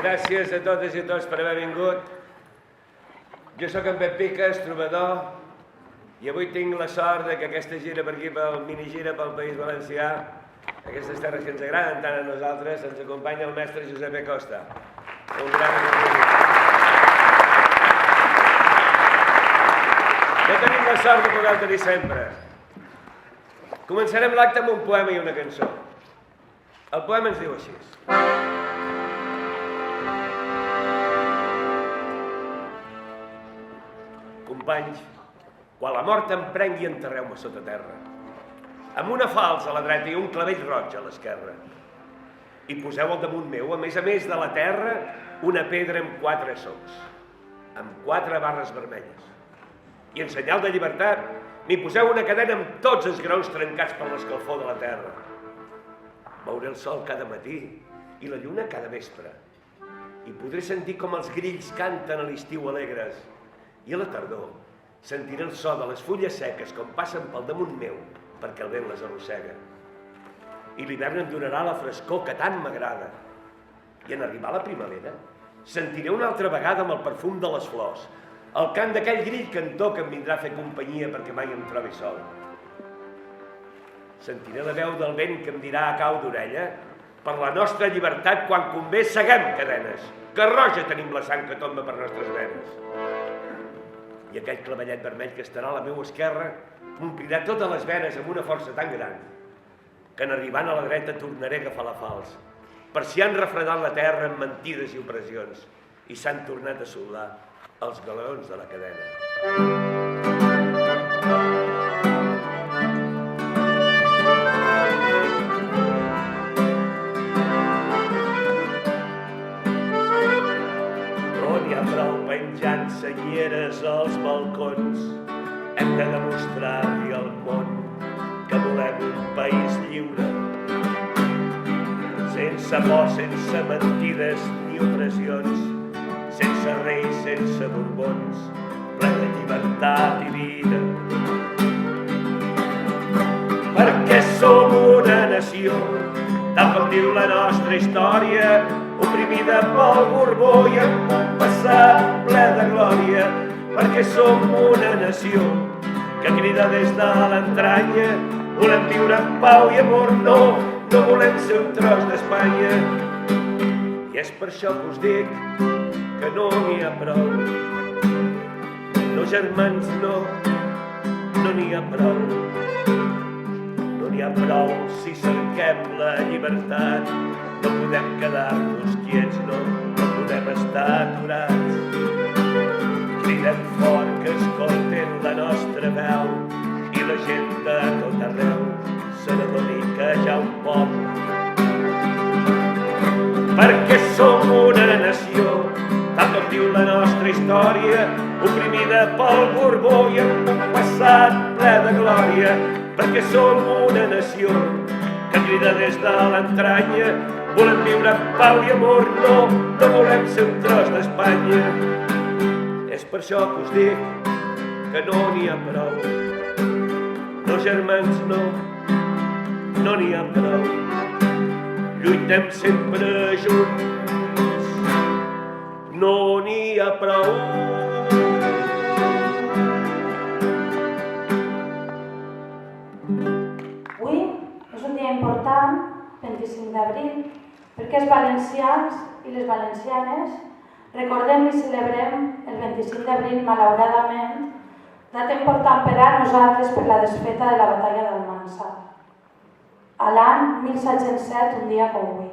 Gràcies a totes i a tots per haver vingut. Jo sóc en Pep Piques, trobador, i avui tinc la sort que aquesta gira per aquí, minigira pel País Valencià, aquestes terres que ens agraden tant a nosaltres, ens acompanya el mestre Josep Acosta. Un gran amic. Ja tenim la sort de poder-ho tenir sempre. Començarem l'acte amb un poema i una cançó. El poema ens diu així. Companys, quan la mort em prengui, enterreu-me sota terra, amb una falç a la dreta i un clavell roig a l'esquerra. I poseu al damunt meu, a més de la terra, una pedra amb 4 socs, amb 4 barres vermelles. I en senyal de llibertat, m'hi poseu una cadena amb tots els graons trencats per l'escalfor de la terra. Veuré el sol cada matí i la lluna cada vespre. I podré sentir com els grills canten a l'estiu alegres. I a la tardor sentiré el so de les fulles seques com passen pel damunt meu perquè el vent les arrossega. I l'hivern em donarà la frescor que tant m'agrada. I en arribar la primavera sentiré una altra vegada amb el perfum de les flors, el cant d'aquell grill cantor que em vindrà a fer companyia perquè mai em trobi sol. Sentiré la veu del vent que em dirà a cau d'orella: per la nostra llibertat, quan convé, seguem cadenes, que roja tenim la sang que tomba per nostres venes. I aquell clavellet vermell que estarà a la meva esquerra m'omplirà totes les venes amb una força tan gran que en arribant a la dreta tornaré a agafar la falç, per si han refredat la terra amb mentides i opressions i s'han tornat a soldar els galeons de la cadena. Penjant senyeres als balcons, hem de demostrar-li al món que volem un país lliure, sense por, sense mentides ni opressions, sense reis, sense borbons, ple de llibertat i vida. Perquè som una nació, tal com diu la nostra història, oprimida pel Borbó i amb un passat ple de glòria, perquè som una nació que crida des de l'entranya: volem viure en pau i amor, no volem ser un tros d'Espanya. I és per això que us dic que no n'hi ha prou. No, germans, no n'hi ha prou. No n'hi ha prou si cerquem la llibertat. No podem quedar-nos quiets, no podem estar aturats. Cridem fort que escolten la nostra veu i la gent de tot arreu se n'adoni que hi ha un poble. Perquè som una nació, tal com diu la nostra història, oprimida pel Borbó i amb un passat ple de glòria. Perquè som una nació que crida des de l'entranya: volem viure en pau i amor, no volem ser un tros d'Espanya. És per això que us dic que no n'hi ha prou. No, germans, no n'hi ha prou. Lluitem sempre junts, no n'hi ha prou. Avui és un dia important, 25 d'abril, perquè els valencians i les valencianes recordem i celebrem el 25 d'abril, malauradament, data important per a nosaltres per la desfeta de la batalla d'Almansa, a l'any 1707, un dia com avui,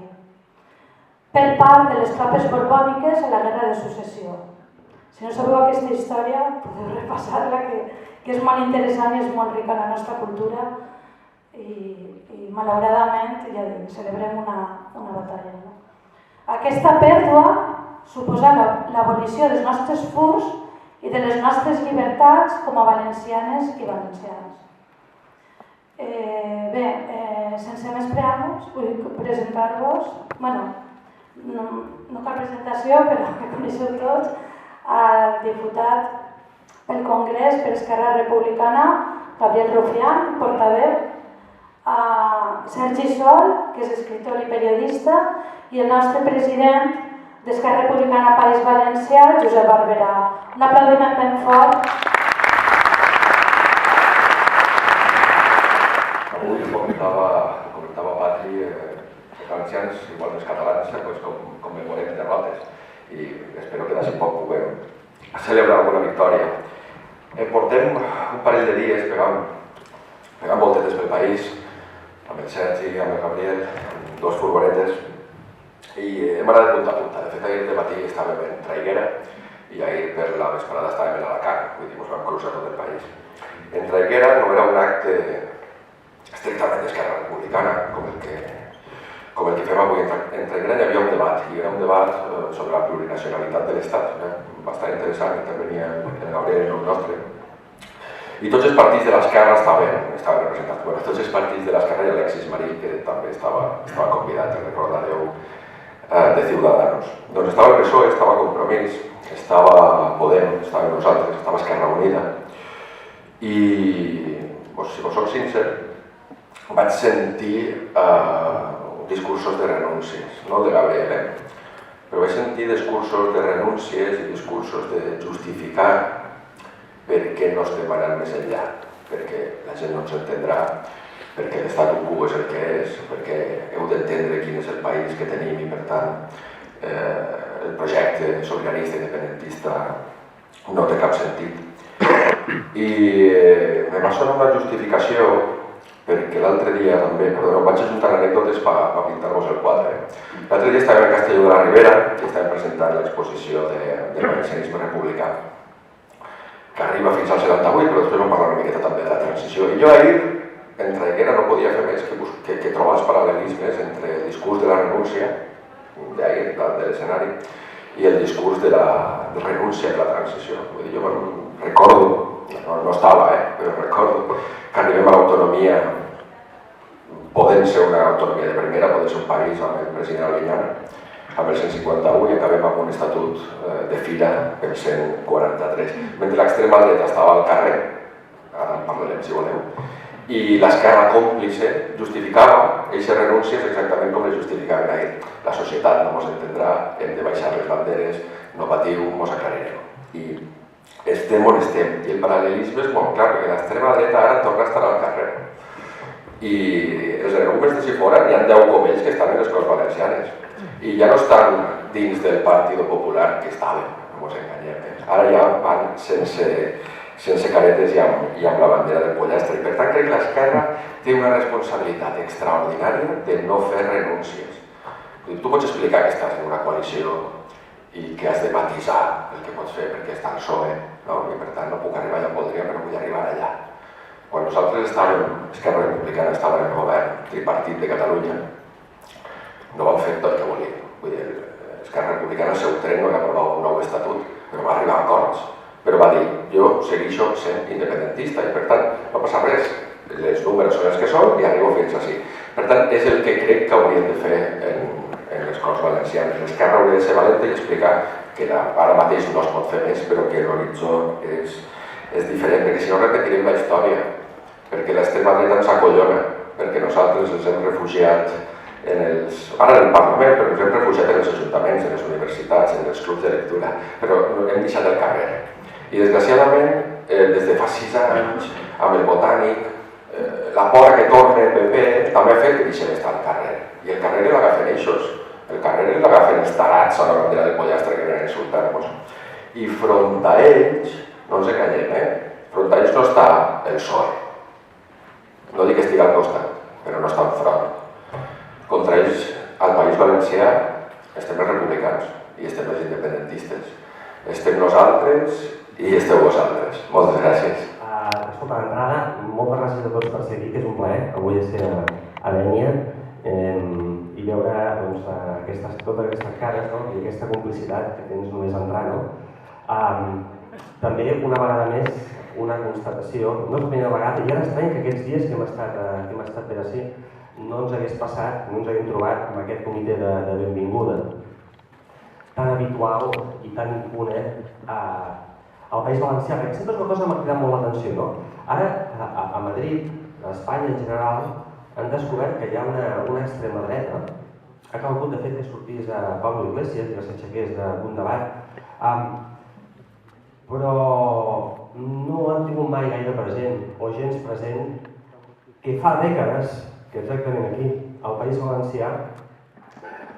per part de les tropes borbòniques a la Guerra de Successió. Si no sabeu aquesta història, podeu repassar-la, que és molt interessant i és molt rica en la nostra cultura. I malauradament, ja dic, celebrem una batalla. No? Aquesta pèrdua suposa l'abolició dels nostres furs i de les nostres llibertats com a valencianes i valencians. Sense més preàmbuls, vull presentar-vos, no cal presentació, però que coneixeu tots, al diputat pel Congrés per Esquerra Republicana, Gabriel Rufián, portaveu, a Sergi Sol, que és escritor i periodista, i el nostre president, d'Esquerra Republicana País Valencià, Josep Barberà. Un aplaudiment ben fort. Avui comentava Patri, els valencians, igual que els catalans, commemorem derrotes i espero que d'així poc puguem celebrar alguna victòria. Portem un parell de dies pegant voltetes pel país, amb el Sergi, amb el Gabriel, amb dos furgonetes, i hem anat de punta a punta. De fet, ahir de matí estàvem en Traiguera i ahir per la vesprada estàvem en Alacant, vull dir, ens vam cruzar tot el país. En Traiguera no era un acte estrictament d'Esquerra Republicana, com el que fem avui. En Traiguera hi havia un debat, i era un debat sobre la plurinacionalitat de l'Estat, bastant interessant, intervenia el Gabriel en el nostre. I tots els partits de l'esquerra estaven representats. Bueno, tots els partits de l'esquerra i Alexis Marí, que també estava convidat, recordareu, de Ciudadanos. Doncs estava el PSOE, estava Compromís, estava Podem, estava nosaltres, estava Esquerra Unida. I, si vos soc sincer, vaig sentir discursos de renúncies, no el de Gabriel, però vaig sentir discursos de renúncies i discursos de justificar per què no estem anant més enllà, perquè la gent no ens entendrà, perquè l'estatu quo és el que és, perquè heu d'entendre quin és el país que tenim i, per tant, el projecte sobiranista i independentista no té cap sentit. I me va sonar una justificació perquè l'altre dia també, perdoneu, vaig ajuntar anècdotes per pintar-vos el quadre. L'altre dia estàvem a Castelló de la Ribera i estàvem presentant l'exposició del valencianisme republicà, que arriba fins al 78, però després vam parlar una miqueta també de la transició. I jo ahir, en Traiguera, no podia fer més que trobar els paral·lelismes entre el discurs de la renúncia, d'ahir, de l'escenari, i el discurs de la renúncia de la transició. Vull dir, jo recordo, no estava, però recordo que arribem a l'autonomia, podent ser una autonomia de primera, podent ser un país amb el president Alinyana, amb el 151 i acabem amb un estatut de fira pel 143. Mentre l'extrema dreta estava al carrer, ara en parlarem si voleu, i l'esquerra còmplice justificava aquestes renúncies exactament com les justificaven ahir. La societat no ens entendrà, hem de baixar les banderes, no patiu, ens aclarirem. I estem on estem. I el paral·lelisme és molt clar, perquè l'extrema dreta ara torna a estar al carrer. I els energúmens de si fora n'hi ha 10 com ells que estan en les Corts Valencianes. I ja no estan dins del Partit Popular que estaven, no ens enganyem. Ara ja van sense caretes i amb la bandera del pollastre. I per tant crec que l'esquerra té una responsabilitat extraordinària de no fer renúncies. Tu pots explicar que estàs en una coalició i que has de matisar el que pots fer perquè estàs PSOE, no? I per tant no puc arribar allà on voldria, però vull arribar allà. Quan nosaltres estàvem, Esquerra Republicana estava en el govern tripartit de Catalunya, no vam fer tot el que volíem. Vull dir, Esquerra Republicana, el seu tren no va aprovar un nou estatut, però va arribar a acords. Però va dir, jo segueixo sent independentista i per tant no passa res, els números són els que són i arribo fins així. Per tant, és el que crec que hauríem de fer en les Corts Valencianes. L'esquerra hauria de ser valenta i explicar que ara mateix no es pot fer més, però que l'horitzó és diferent, perquè si no repetirem la història, perquè l'extrema dreta ens acollona, perquè nosaltres ens hem refugiat ara en el Parlament, però ens hem refugiat en els ajuntaments, en les universitats, en els clubs de lectura, però hem deixat el carrer. I desgraciadament, des de fa 6 anys, amb el Botànic, la por que torna el PP també ha fet que deixem estar al carrer. I el carrer l'agafen eixos, el carrer l'agafen els tarats a la bandera del pollastre que venen a insultar-nos. I front a ells, no ens enganyem, front a ells no està el PSOE. No dic que estigui al costat, però no està enfront. Contra ells, al País Valencià, estem els republicans i estem els independentistes. Estem nosaltres i esteu vosaltres. Moltes gràcies. Escolta, d'entrada, moltes gràcies a tots per ser aquí, que és un plaer avui ser a Dénia i veure totes aquestes cares i aquesta complicitat que tens només entrar. També, una vegada més, una constatació, no és la primera vegada, i ara estrany que aquests dies que hem estat per ací no ens hagués passat, no ens haguem trobat amb aquest comitè de benvinguda tan habitual i tan impune al País Valencià, perquè sempre és una cosa que m'ha cridat molt l'atenció, no? Ara, a Madrid, a Espanya en general, han descobert que hi ha una extrema dreta ha calgut de fet que sortís a Pablo Iglesias i que s'aixequés d'un debat, però no han tingut mai gaire present, o gens present, que fa dècades, que exactament aquí, al País Valencià,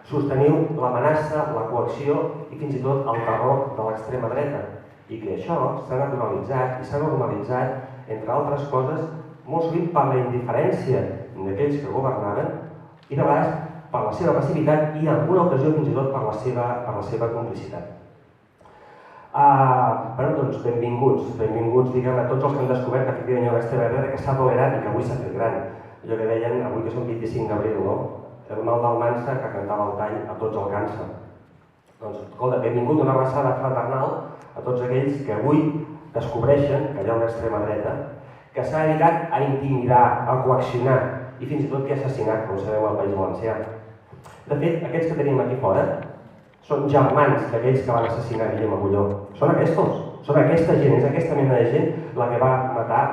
sosteniu l'amenaça, la coacció i fins i tot el terror de l'extrema dreta, i que això s'ha naturalitzat i s'ha normalitzat, entre altres coses, molt sovint per la indiferència d'aquells que governaven i de vegades per la seva passivitat i en alguna ocasió fins i tot per la seva complicitat. Doncs benvinguts, diguem, a tots els que han descobert que efectivament hi ha una extrema dreta que s'ha tolerat i que avui s'ha fet gran. Allò que deien avui que som 25 d'abril, no? El mal d'Almansa que cantava el tall a tots el cansa. Doncs, escolta, benvingut, una abraçada fraternal a tots aquells que avui descobreixen que hi ha una extrema dreta que s'ha dedicat a intimidar, a coaccionar i fins i tot que ha assassinat, com sabeu, al País Valencià. De fet, aquests que tenim aquí fora són germans d'aquells que van assassinar Guillem Agulló. Són aquesta gent, és aquesta mena de gent la que va matar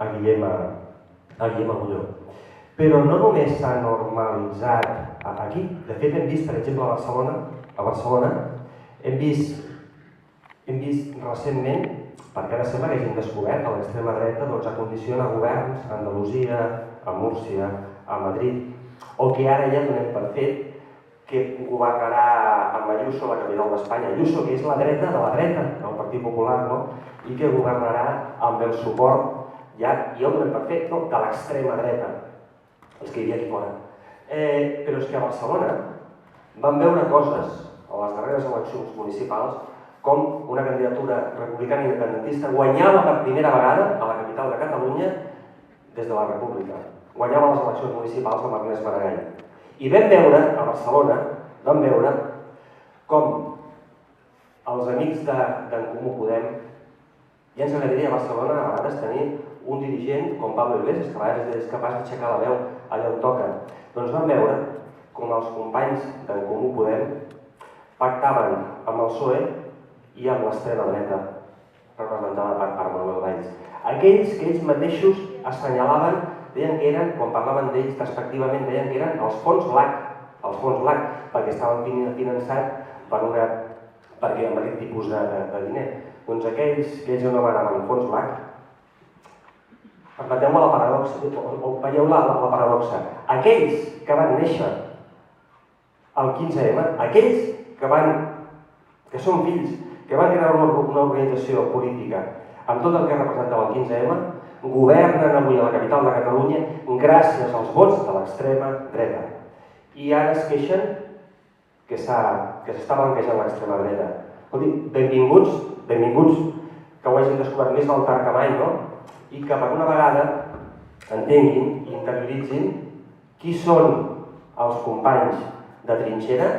a Guillem Agulló. Però no només s'ha normalitzat aquí, de fet hem vist, per exemple, a Barcelona, hem vist recentment, perquè ara sembla que hagin descobert que l'extrema dreta acondiciona governs a Andalusia, a Múrcia, a Madrid, o que ara ja donem per fet que governarà amb Ayuso la capital d'Espanya. Ayuso, que és la dreta de la dreta del Partit Popular, no? I que governarà amb el suport, ja ho donem per fet, no? De l'extrema dreta, els que hi havia aquí fora. Però és que a Barcelona vam veure coses a les darreres eleccions municipals com una candidatura republicana independentista guanyava per primera vegada a la capital de Catalunya des de la República. Guanyava les eleccions municipals amb Ernest Maragall. I vam veure, a Barcelona, com els amics d'en Comú Podem, ja ens agradaria a Barcelona a vegades tenir un dirigent com Pablo Iglesias, que a vegades és capaç d'aixecar la veu allà on toca. Doncs vam veure com els companys d'en Comú Podem pactaven amb el PSOE i amb l'extrema dreta, representada per Manuel Valls. Aquells que ells mateixos assenyalaven, deien que eren, quan parlaven d'ells despectivament, deien que eren els fons LAC, perquè estaven finançats perquè amb aquest tipus de diner. Doncs aquells que ells anomenaven fons LAC, permeteu-me la paradoxa, o veieu la paradoxa, aquells que van néixer el 15M, aquells que són fills, que van crear una organització política amb tot el que representava el 15M, governen avui a la capital de Catalunya gràcies als vots de l'extrema dreta. I ara es queixen que s'està blanquejant l'extrema dreta. Escolti, benvinguts, que ho hagin descobert més del tard que mai, no? I que per una vegada entenguin i interioritzin qui són els companys de trinxera,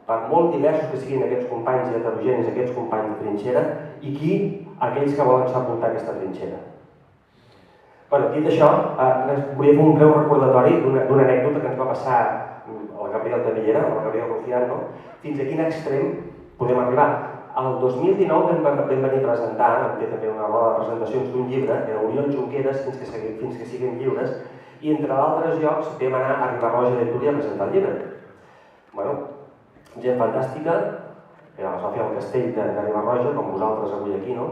per molt diversos que siguin aquests companys i heterogenis, aquests companys de trinxera, i aquells que volen sepultar aquesta trinxera. Dit això, volia fer un breu recordatori d'una anècdota que ens va passar a la Gabriel de Villera, a la Gabriel Rufián, fins a quin extrem podem arribar. El 2019 vam venir a presentar, vam fer també una roda de presentacions d'un llibre, que era Oriol Junqueras, fins que siguin lliures, i entre d'altres llocs vam anar a Ribarroja d'Editoria a presentar el llibre. Gent fantàstica, que es va fer al castell de Ribarroja, com vosaltres avui aquí, no?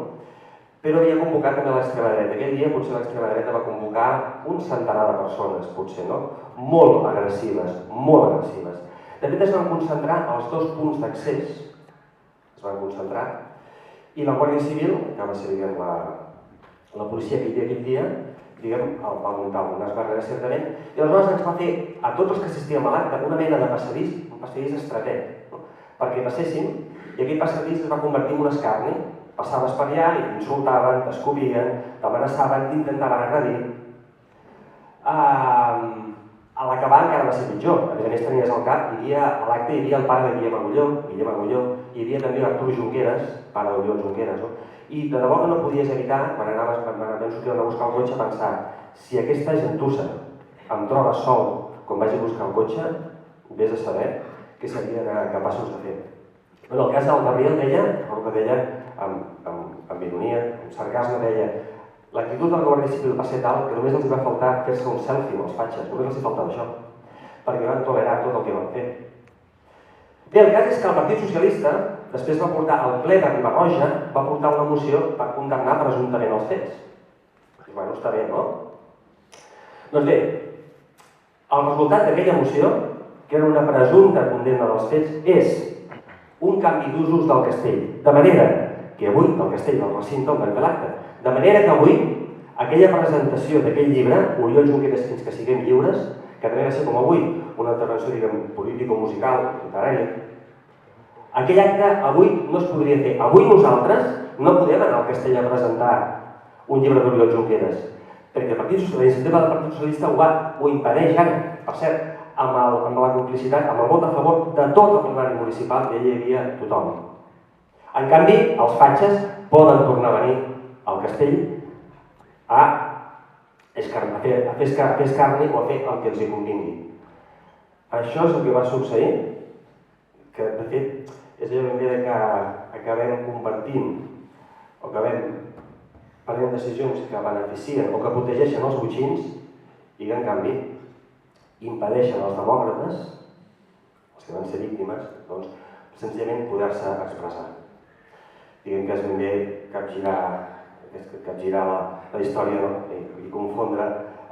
Però havia convocat també l'extrema dreta. Aquell dia potser l'extrema dreta va convocar un centenar de persones, potser, no? Molt agressives, molt agressives. De fet, es van concentrar als dos punts d'accés, i la Guàrdia Civil, que va ser, la policia que hi havia aquell dia, va muntar unes barreres certament, i aleshores ens va fer, a tots els que assistíem a l'acte, una mena de passadís, un passadís estratègic, perquè passéssim, i aquell passadís es va convertir en un escarni. Passaves per allà i t'insultaven, t'escopien, t'amenaçaven, t'intentaven agredir. A l'acabar encara va ser pitjor. A més tenies al cap, a l'acte hi havia el pare de Guillem Agulló, hi havia també Artur Junqueras, pare d'Oriol Junqueras, i de debò que no podies evitar, quan vam sortir a buscar el cotxe, pensar si aquesta gentussa em troba sol quan vagi a buscar el cotxe, vés a saber què serien capaços de fer. El cas del Gabriel deia, amb ironia, amb sarcasme, deia l'actitud de la Guàrdia Civil va ser tal que només els va faltar fer-se un selfie amb els fatxes, només els hi faltava això. perquè van tolerar tot el que van fer. Bé, el cas és que el Partit Socialista després va portar al ple de Riba-roja, va portar una moció per condemnar presumptament els fets. I bueno, està bé, no? Doncs bé, el resultat d'aquella moció, que era una presumpta condemna dels fets, és un canvi d'usos del castell. De manera que avui, del castell del recinte, on vam fer l'acte, de manera que avui, aquella presentació d'aquell llibre, Oriol Junqueras fins que siguem lliures, que també va ser com avui, una intervenció, diguem, político-musical, literària, aquell acte avui no es podria fer. Avui nosaltres no podem anar al castell a presentar un llibre d'Oriol Junqueras, perquè el Partit Socialista, la iniciativa del Partit Socialista ho impedeix ara, per cert, amb la complicitat, amb el vot a favor de tot el plenari municipal, que hi havia tothom. En canvi, els fatxes poden tornar a venir al castell a fer escarni o a fer el que els hi convingui. Això és el que va succeir, que de fet és allò ben bé que acabem convertint o acabem prenent decisions que beneficien o que protegeixen els botxins i que en canvi impedeixen als demòcrates, els que van ser víctimes, doncs senzillament poder-se expressar. Diguem que és ben bé capgirar la història i confondre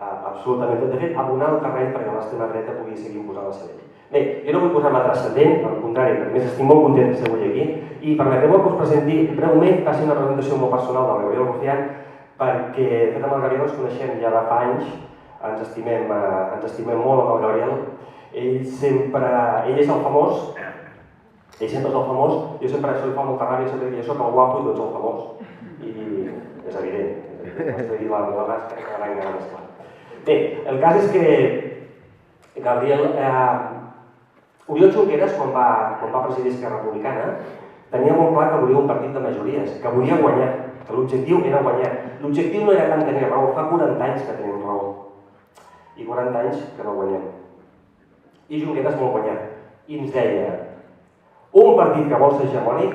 absolutament tot. De fet, abonar el terreny perquè l'extrema dreta pugui seguir imposant la seva llei. Bé, jo no vull posar-me transcendent, al contrari, a més estic molt content de ser avui aquí, i permeteu-me que us presenti breument, faci una presentació molt personal del Gabriel Rufián, perquè de fet amb el Gabriel ens coneixem ja de fa anys, ens estimem molt amb el Gabriel. Ell és el famós, ell sempre és el famós, jo sempre això li fa molta ràbia, sempre dic, jo soc el guapo i tu ets el famós, i és evident, has de dir la màscara que l'any de més clar. Bé, el cas és que Gabriel, Oriol Junqueras, quan va presidir Esquerra Republicana, tenia molt clar que volia un partit de majories, que volia guanyar, que l'objectiu era guanyar. L'objectiu no era tant tenir raó, fa 40 anys que tenim raó, i 40 anys que no guanyem. I Junqueras vol guanyar, i ens deia, un partit que vol ser hegemònic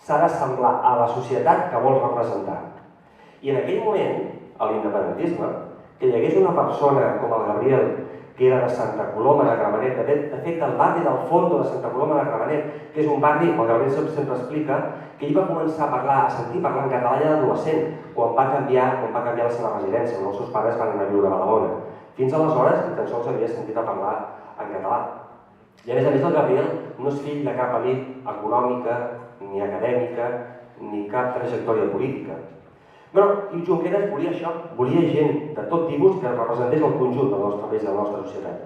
s'ha d'assemblar a la societat que vol representar. I en aquell moment, a l'independentisme, que hi hagués una persona com el Gabriel, que era de Santa Coloma de Gramenet, de fet el barri del Fondo de Santa Coloma de Gramenet, que és un barri, el Gabriel sempre explica, que ell va començar a sentir parlar en català ja d'adolescent, quan va canviar la seva residència, on els seus pares van anar a viure a Badalona. Fins aleshores, ni tan sols havia sentit a parlar en català. I a més el Gabriel no és fill de cap elit econòmica, ni acadèmica, ni cap trajectòria política. I Junqueras volia això, volia gent de tot tipus que representés el conjunt del nostre país, de la nostra societat.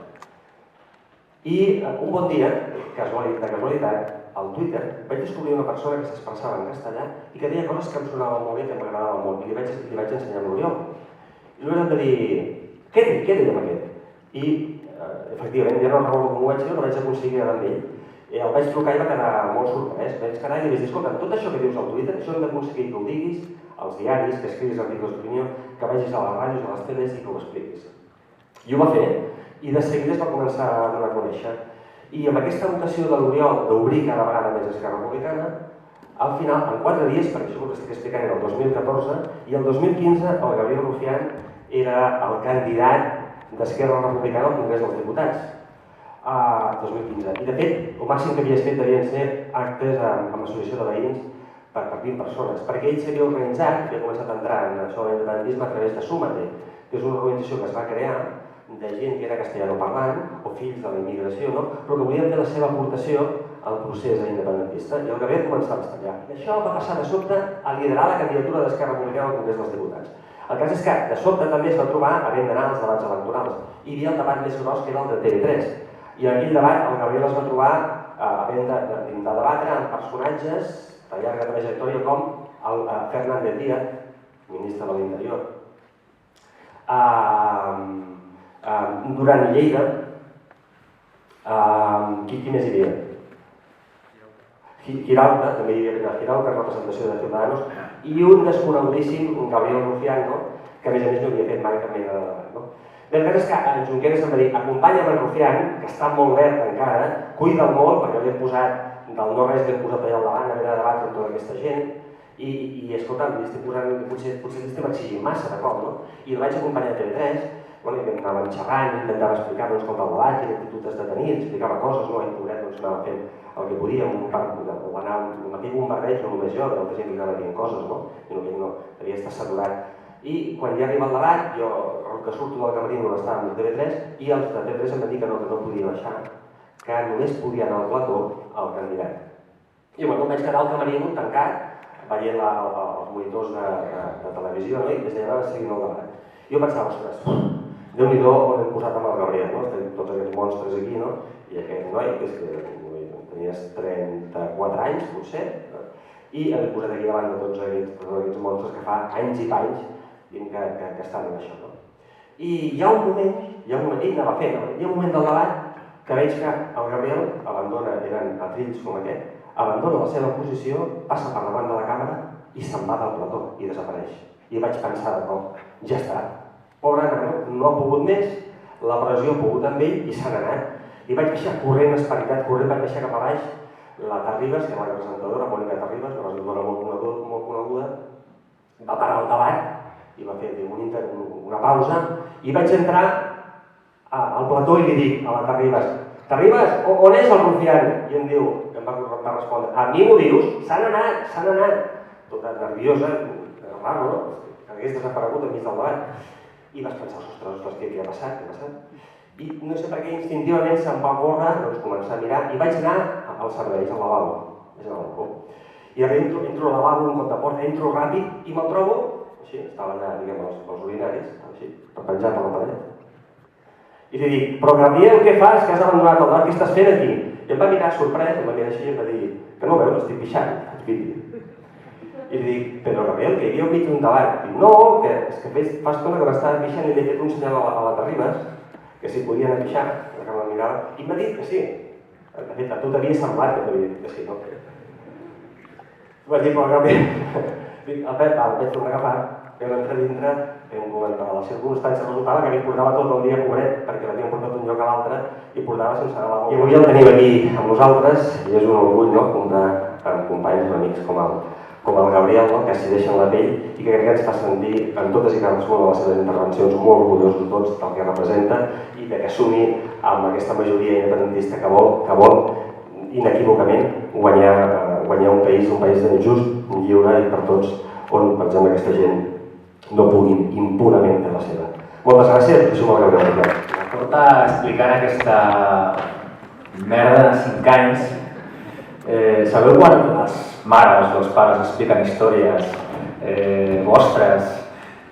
I un bon dia, de casualitat, al Twitter vaig descobrir una persona que s'expressava en castellà i que deia coses que em sonaven molt bé, que m'agradaven molt, i li vaig ensenyar a l'Oriol. I l'Oriol em va dir, què deia amb aquest? I, efectivament, ja no recordo com ho vaig dir, no vaig aconseguir anar amb ell. El vaig trucar i va quedar molt sorprès. Vaig quedar i li vaig dir, escolta, tot això que dius al Twitter, això hem d'aconseguir que ho diguis als diaris, que escriguis articles d'opinió, que vagis a les ràdios, a les teles i que ho expliquis. I ho va fer, i de seguida es va començar a donar a conèixer. I amb aquesta vocació de l'Oriol d'obrir cada vegada més Esquerra Republicana, al final, en 4 dies, perquè això que estic explicant era el 2014, i el 2015 el Gabriel Rufián era el candidat d'Esquerra Republicana al Congrés dels Diputats. 2015. I de fet, el màxim que havies fet devien ser actes amb l'associació de veïns per 20 persones, perquè ell s'havia organitzat, havia començat a entrar en això de l'independentisme a través de Súmate, que és una organització que es va crear de gent que era castellanoparlant o fills de la immigració, però que volien fer la seva aportació al procés independentista, i el Gabriel començava a estar allà. I això va passar de sobte a liderar la candidatura d'Esquerra Republicana al Congrés dels Diputats. El cas és que de sobte també es va trobar havent d'anar als debats electorals. Hi havia el debat més gros, que era el de TV3, i en aquell debat el Gabriel es va trobar havent de debatre amb personatges de llarga trajectòria com el Fernández Díaz, ministre de l'Interior, Duran i Lleida, qui més hi havia? Girauta, també hi havia Girauta, representació de Ciudadanos, i un desconegudíssim, un Gabriel Rufián, que a més no havia fet mai cap mena de debat. Bé, el cas és que en Junqueras em va dir, acompanya'm en Rufián, que està molt verd encara, cuida'l molt, perquè l'hem posat, del no res l'hem posat allà al davant, a haver de debatre amb tota aquesta gent, i escolta'm, potser l'estem exigint massa de cop, no? I el vaig acompanyar a TV3, anàvem xerrant, intentava explicar-nos com el debat, quina actitud has de tenir, explicava coses, no? I pobret, doncs anava fent el que podia, el mateix bombardeig, no només jo, d'altra gent que anava dient coses, no? I no, devia estar saturat. I quan ja arriba el debat, jo, el que surto del camerino estàvem de TV3 i els de TV3 em van dir que no podia baixar, que només podia anar al plató el candidat. I quan vaig quedar al camerino tancat, veient els monitors de televisió, no? I des d'allà va seguint el debat. Jo pensava, ostres, Déu-n'hi-do on hem posat amb el Gabriel, no? Tenim tots aquests monstres aquí, no? I aquest noi, que és que tenies 34 anys, potser, i hem posat aquí davant de tots aquests monstres que fa anys i panys que estan en això, no? I hi ha un moment, ell anava fent, hi ha un moment del debat que veig que el Gabriel abandona, eren atrills com aquest, abandona la seva posició, passa per davant de la càmera i se'n va del plató i desapareix. I vaig pensar de cop, ja està, pobre nano, no ha pogut més, la pressió ha pogut amb ell i s'han anat. I vaig baixar corrent, esperitat, corrent, vaig baixar cap a baix, la Terribas, que era la presentadora, Mònica Terribas, una presentadora molt coneguda, va parar el debat i va fer una pausa i vaig entrar al plató i li dic a la Terribas, Terribas, on és el Rufián? I em va respondre, a mi m'ho dius? S'han anat, tota nerviosa, raro, no? Que hagués desaparegut enmig del debat. I vas pensar, ostres, què ha passat? I no sé per què instintivament se'm va córrer, doncs començar a mirar, i vaig anar als serveis, al lavabo. I entro al lavabo, un cop de porta, entro ràpid i me'l trobo, així, estaven allà, diguem, els urinaris, així, penjat a la paret. I li dic, però Gabriel, què fas? Que has abandonat el debat, què estàs fent aquí? I em va mirar sorprès, em va mirar així i em va dir, que no ho veus, estic pixant, faig vídeo. I li dic, però Gabriel, que hi havia mig un debat. Dic, no, que és que fa estona que m'estava pixant i li he fet un senyal a la Terribas, que si podia anar a pixar, que me mirava, i m'ha dit que sí. De fet, a tu t'havia semblat que t'havia dit que sí, no? Vaig dir, però Gabriel, dic, el vaig tornar a agafar, vam entrar dintre, vam comentar la circumstància, resultava que mi portava tot el dia pobret, perquè l'havíem portat d'un lloc a l'altre i portava sense anar a la boca. I avui el tenim aquí amb nosaltres, i és un orgull, no?, comptar amb companys, amb amics com el Gabriel, no?, que s'hi deixen la pell i que crec que ens fa sentir en totes i cadascuna de les seves intervencions molt orgullosos tots del que representa i que s'uni amb aquesta majoria independentista que vol inequívocament guanyar un país just, lliure i per tots, on, per exemple, aquesta gent no puguin impunament fer la seva. Moltes gràcies, deixo amb el Gabriel. Porta explicant aquesta merda de 5 anys. Sabeu quan les mares o els pares expliquen històries vostres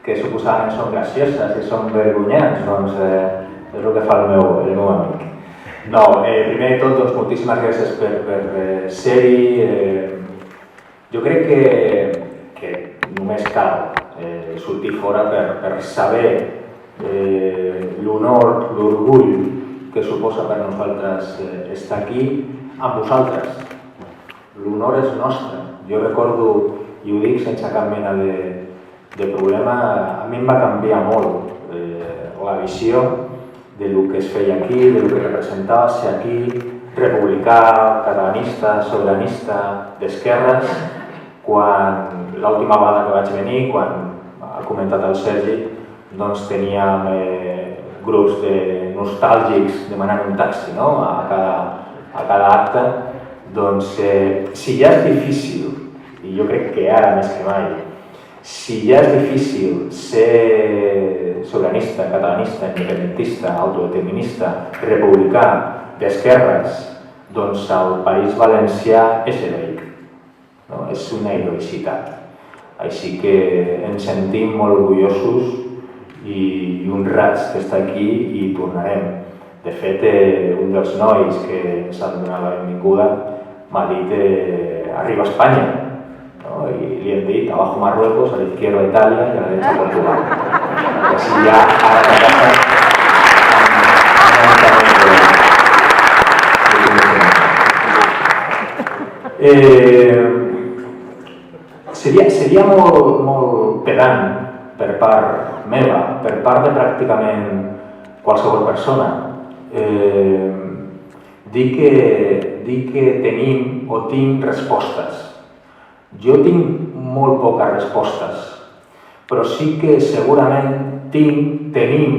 que suposadament són gracioses i són vergonyants? Doncs és el que fa el meu amic. No, primer de tot, doncs, moltíssimes gràcies per ser-hi. Jo crec que només cal sortir fora per saber l'honor, l'orgull que suposa per nosaltres estar aquí amb vosaltres. L'honor és nostre. Jo recordo, i ho dic sense cap mena de problema, a mi em va canviar molt la visió de lo que es feia aquí, de lo que representava ser aquí, republicà, catalanista, sobiranista, d'esquerres, quan l'última vegada que vaig venir, quan ha comentat el Sergi, doncs teníem grups de nostàlgics demanant un taxi, no?, a cada acte. Doncs si ja és difícil, i jo crec que ara més que mai, si ja és difícil ser sobiranista, catalanista, independentista, autodeterminista, republicà, d'esquerres, doncs el País Valencià és heroic, no? És una heroïcitat. Així que ens sentim molt orgullosos i honrats d'estar aquí i tornarem. De fet, un dels nois que ens ha donat la benvinguda m'ha dit arriba a Espanya, ¿no? Y li hem dit abajo Marruecos, a la izquierda Italia y a la derecha Portugal. Y así ya ahora la casa seria molt pedant per part meva, per part de pràcticament qualsevol persona, dir que tenim o tinc respostes. Jo tinc molt poques respostes, però sí que segurament tenim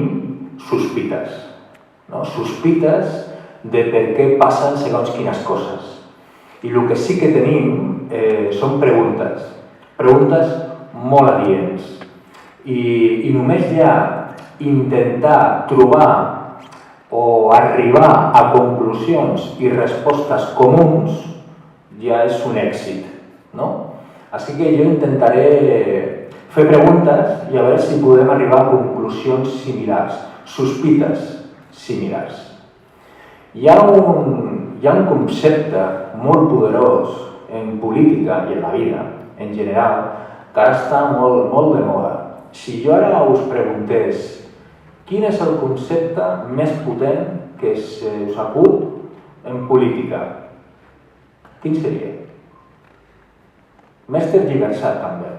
sospites, no? Sospites de per què passen segons quines coses. I el que sí que tenim són preguntes molt adients. I només ja intentar trobar o arribar a conclusions i respostes comuns ja és un èxit, no? Així que jo intentaré fer preguntes i a veure si podem arribar a conclusions similars, sospites similars. Hi ha un concepte molt poderós en política i en la vida, en general, que ara està molt de moda. Si jo ara us preguntés quin és el concepte més potent que us acut en política, quin seria? Mestre Lliberçat, també.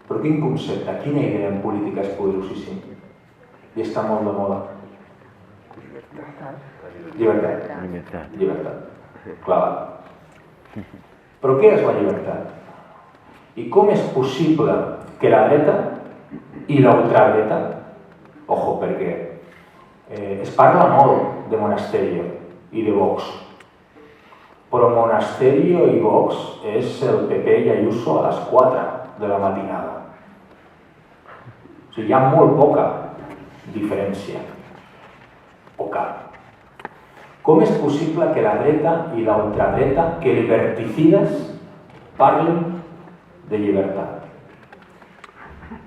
Però quin concepte, quina idea en política és poderosíssim? I està molt de moda. Llibertat. Clavat. Però què és la llibertat? I com és possible que la dreta i la ultradreta, ojo, perquè es parla molt de Monasterio i de Vox, però Monasterio i Vox és el PP i Ayuso a les 4 de la matinada. O sigui, hi ha molt poca diferència. O cap. Com és possible que la dreta i la ultradreta, que liberticides, parlen de llibertat?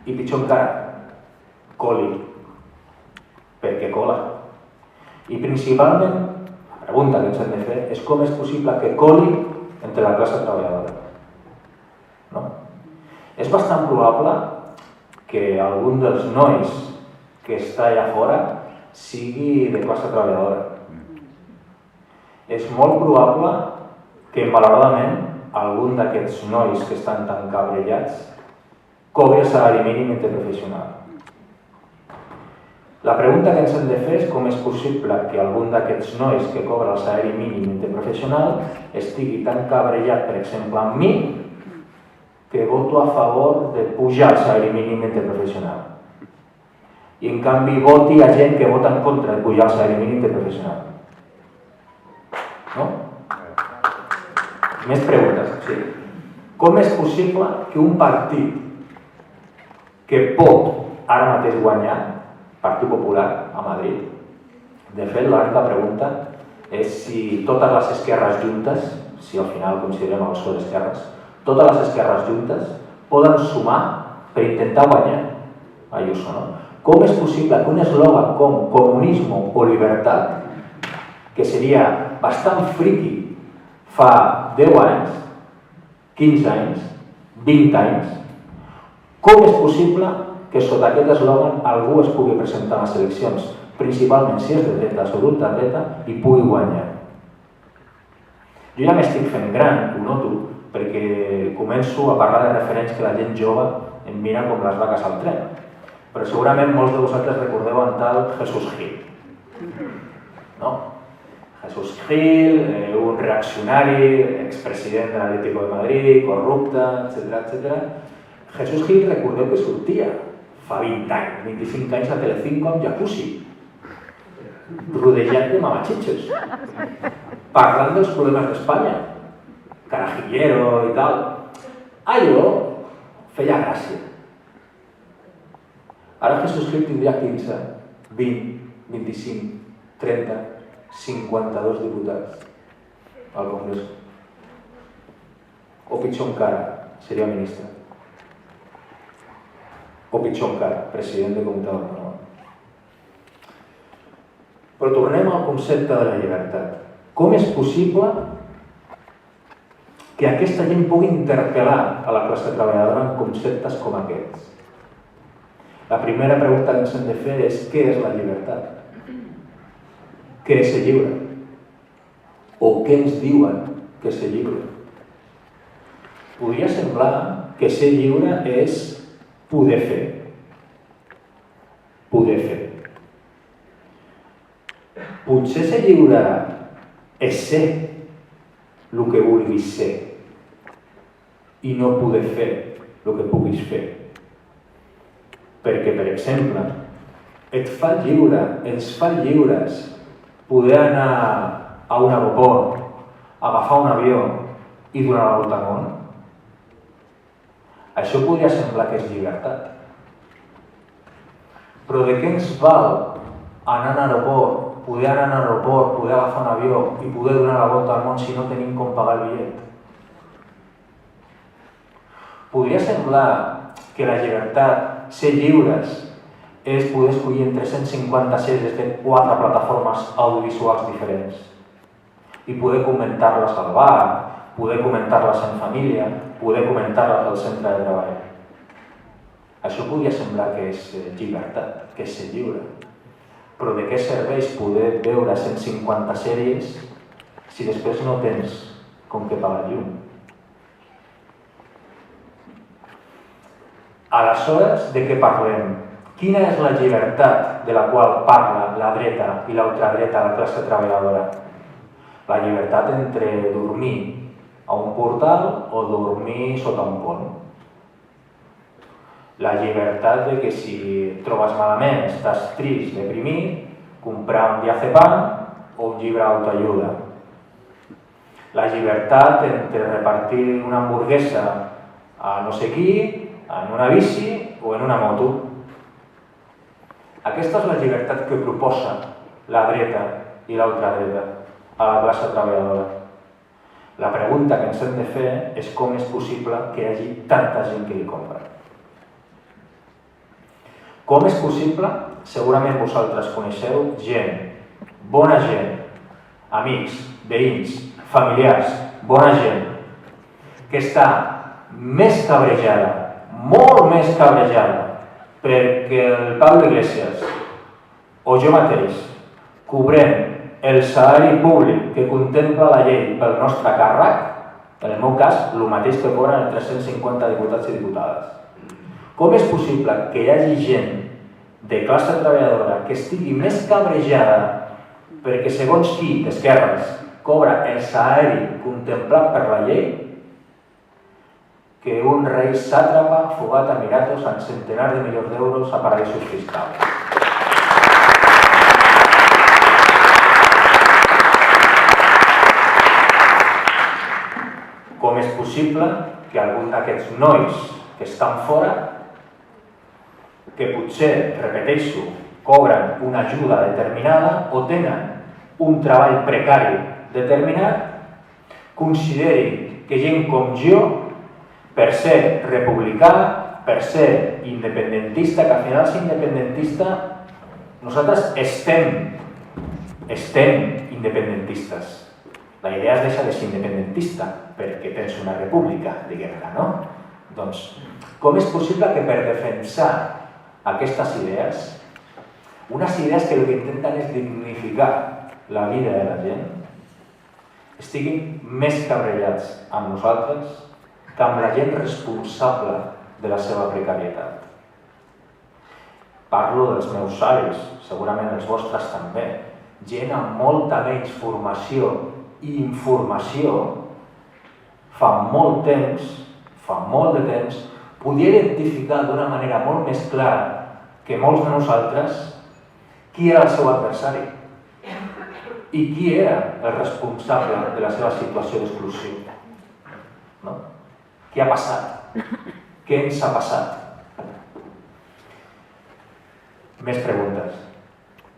I pitjor encara, coli. Perquè cola. I principalment, la pregunta que ens hem de fer és com és possible que coli entre la classe treballadora. No? És bastant probable que algun dels nois que està allà fora sigui de classe treballadora. És molt probable que, malauradament, algun d'aquests nois que estan tan cabrellats cobri el salari mínim interprofessional. La pregunta que ens hem de fer és com és possible que algun d'aquests nois que cobra el salari mínim interprofessional estigui tan cabrellat, per exemple, amb mi, que voto a favor de pujar el salari mínim interprofessional. I en canvi voti a gent que vota en contra de pujar el salari mínim interprofessional. No? Més preguntes. Sí. Com és possible que un partit que pot ara mateix guanyar, Partit Popular a Madrid, de fet l'única pregunta és si totes les esquerres juntes, si al final considerem el PSOE d'esquerres, totes les esquerres juntes poden sumar per intentar guanyar Ayuso, no? Com és possible que un eslògan com comunisme o libertat, que seria bastant friqui fa 10 anys, 15 anys, 20 anys, com és possible que sota aquest eslògan algú es pugui presentar a les eleccions, principalment si és de dreta o d'ultradreta, i pugui guanyar? Jo ja m'estic fent gran, ho noto, perquè començo a parlar de referents que la gent jove em mira com les vaques al tren. Però segurament molts de vosaltres recordeu en tal Jesús Gil. No? Jesús Gil, un reaccionari, expresident de l'Atlético de Madrid, corrupte, etc. Jesús Gil, recordeu que sortia fa 20 anys, 25 anys a Telecinco amb jacuzzi, rodejat de mamachichos, parlant dels problemes d'Espanya, carajillero i tal. Allò feia gràcia. Ara Jesús Gil tindria 15, 20, 25, 30, 52 diputats al Congrés. O pitjor encara, seria ministre. O pitjor encara, president de Comunitat Autònoma. Però tornem al concepte de la llibertat. Com és possible que aquesta gent pugui interpel·lar a la classe treballadora en conceptes com aquests? La primera pregunta que ens hem de fer és què és la llibertat? Què és ser lliure? O què ens diuen que és ser lliure? Podria semblar que ser lliure és poder fer. Poder fer. Potser ser lliure és ser el que vulguis ser i no poder fer el que puguis fer. Perquè, per exemple, et fa lliure, ens fa lliures poder anar a un aeroport, agafar un avió i donar la volta al món. Això podria semblar que és llibertat. Però de què ens val anar a l'aeroport, poder anar a l'aeroport, poder agafar un avió i poder donar la volta al món si no tenim com pagar el bitllet? Podria semblar que la llibertat, ser lliures, és poder escollir entre 150 sèries de 4 plataformes audiovisuals diferents i poder comentar-les al bar, poder comentar-les en família, poder comentar-les al centre de treball. Això podria semblar que és llibertat, que és ser lliure. Però de què serveix poder veure 150 sèries si després no tens com que pagar llum? Aleshores, de què parlem? Quina és la llibertat de la qual parla la dreta i l'ultradreta de la classe treballadora? La llibertat entre dormir a un portal o dormir sota un pont. La llibertat de que si et trobes malament, estàs trist, deprimit, comprar un diazepam o un llibre d'autoajuda. La llibertat entre repartir una hamburguesa a no sé qui, en una bici o en una moto. Aquesta és la llibertat que proposa la dreta i l'ultradreta a la classe treballadora. La pregunta que ens hem de fer és com és possible que hi hagi tanta gent que hi compra. Com és possible? Segurament vosaltres coneixeu gent, bona gent, amics, veïns, familiars, bona gent, que està més cabrejada, molt més cabrejada, perquè el Pablo Iglesias o jo mateix cobrem el salari públic que contempla la llei pel nostre càrrec, en el meu cas, el mateix que cobren els 350 diputats i diputades. Com és possible que hi hagi gent de classe treballadora que estigui més cabrejada perquè segons qui d'esquerres cobra el salari contemplat per la llei que un rei sàtrapa fugat a Emiratos amb centenars de milions d'euros a paradisos fiscals? Com és possible que algun d'aquests nois que estan fora, que potser, repeteixo, cobren una ajuda determinada o tenen un treball precari determinat, consideri que gent com jo, per ser republicà, per ser independentista, que al final ser independentista, nosaltres estem independentistes. La idea és deixar de ser independentista perquè tens una república, diguem-ne, no? Doncs, com és possible que per defensar aquestes idees, unes idees que el que intenten és dignificar la vida de la gent, estiguin més cabrellats amb nosaltres que amb la gent responsable de la seva precarietat? Parlo dels meus avis, segurament els vostres també. Gent amb molta menys formació i informació fa molt de temps, podia identificar d'una manera molt més clara que molts de nosaltres qui era el seu adversari i qui era el responsable de la seva situació d'exclusió. No? Què ha passat? Què ens ha passat? Més preguntes.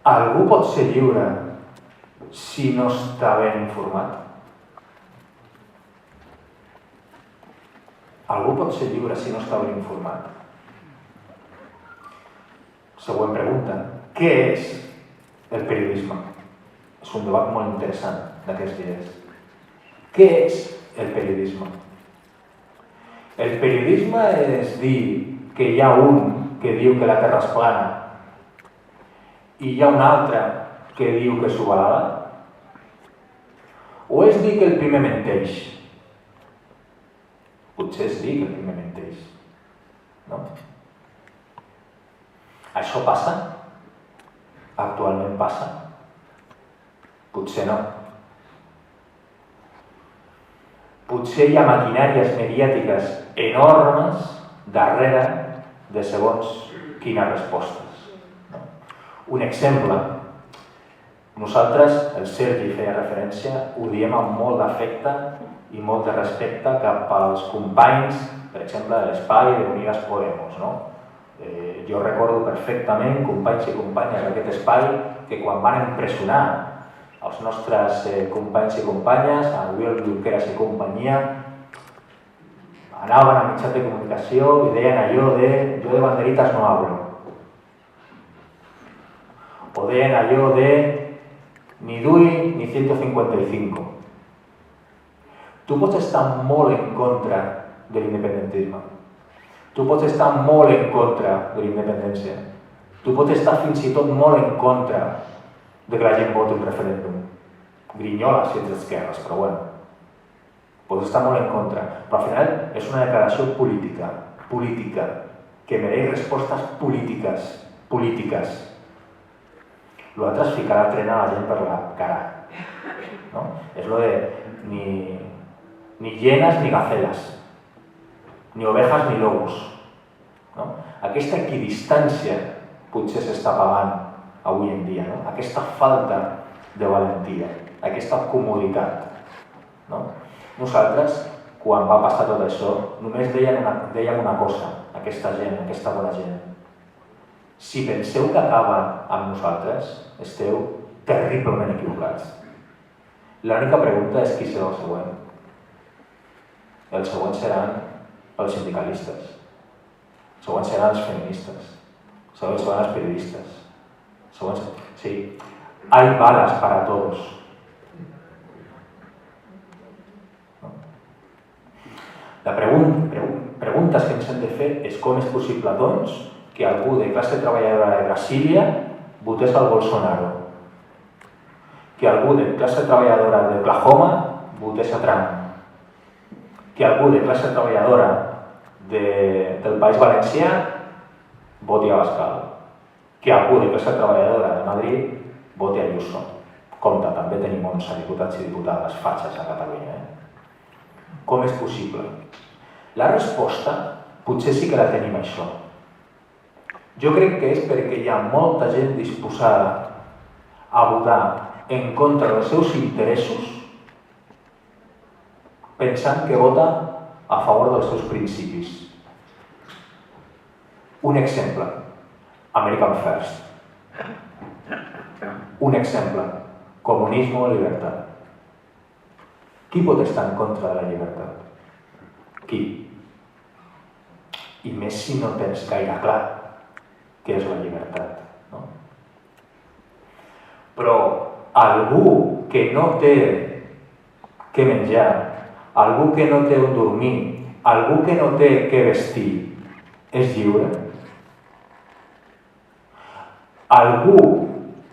Algú pot ser lliure si no està ben informat? Algú pot ser lliure si no està ben informat? Següent pregunta. Què és el periodisme? És un debat molt interessant d'aquests dies. Què és el periodisme? El periodisme és dir que hi ha un que diu que la Terra és plana i hi ha un altre que diu que és ovalada? O és dir que el primer menteix? Potser és dir que el primer menteix, no? Això passa? Actualment passa? Potser no. Potser hi ha maquinàries mediàtiques enormes darrere de segons quines respostes. No? Un exemple, nosaltres, el Sergi feia referència, ho diem amb molt d'afecte i molt de respecte cap als companys, per exemple, de l'espai d'Unidas Podemos, no? Jo recordo perfectament companys i companyes d'aquest espai que quan van empresonar els nostres companys i companyes, a Oriol Junqueras i companyia, anaven a mitjans de comunicació i deien allò de "yo de banderitas no hablo", o deien allò de "ni DUI ni 155". Tu pots estar molt en contra de l'independentisme, tu pots estar molt en contra de la independència, tu pots estar fins i tot molt en contra de que la gent voti un referèndum. Grinyola si ets d'esquerres, però bueno. Pots estar molt en contra, però al final és una declaració política, que mereix respostes polítiques. L'altre és ficar la trena a la gent per la cara. No? És lo de ni hienas ni gaceles, ni ovejas ni lobos. No? Aquesta equidistància potser s'està pagant avui en dia, no? Aquesta falta de valentia, aquesta comoditat. No? Nosaltres, quan va passar tot això, només dèiem una cosa, aquesta gent, aquesta bona gent. Si penseu que acaba amb nosaltres, esteu terriblement equivocats. L'única pregunta és qui serà el següent. Els següents seran els sindicalistes, els següents seran els feministes, els següents seran els periodistes. Sí, hay balas para todos. La preguntes que ens hem de fer és com és possible, doncs, que algú de classe treballadora de Brasília votés al Bolsonaro, que algú de classe treballadora d'Oklahoma votés a Trump, que algú de classe treballadora del País Valencià voti a Abascal, que algú de classe treballadora de Madrid voti a Ayuso. Compte, també tenim 11 diputats i diputades fatxes a Catalunya. Com és possible? La resposta potser sí que la tenim això. Jo crec que és perquè hi ha molta gent disposada a votar en contra dels seus interessos pensant que vota a favor dels seus principis. Un exemple, American First. Un exemple, comunisme o llibertat. Qui pot estar en contra de la llibertat? Qui? I més si no tens gaire clar què és la llibertat. No? Però algú que no té què menjar, algú que no té on dormir, algú que no té què vestir, és lliure? Algú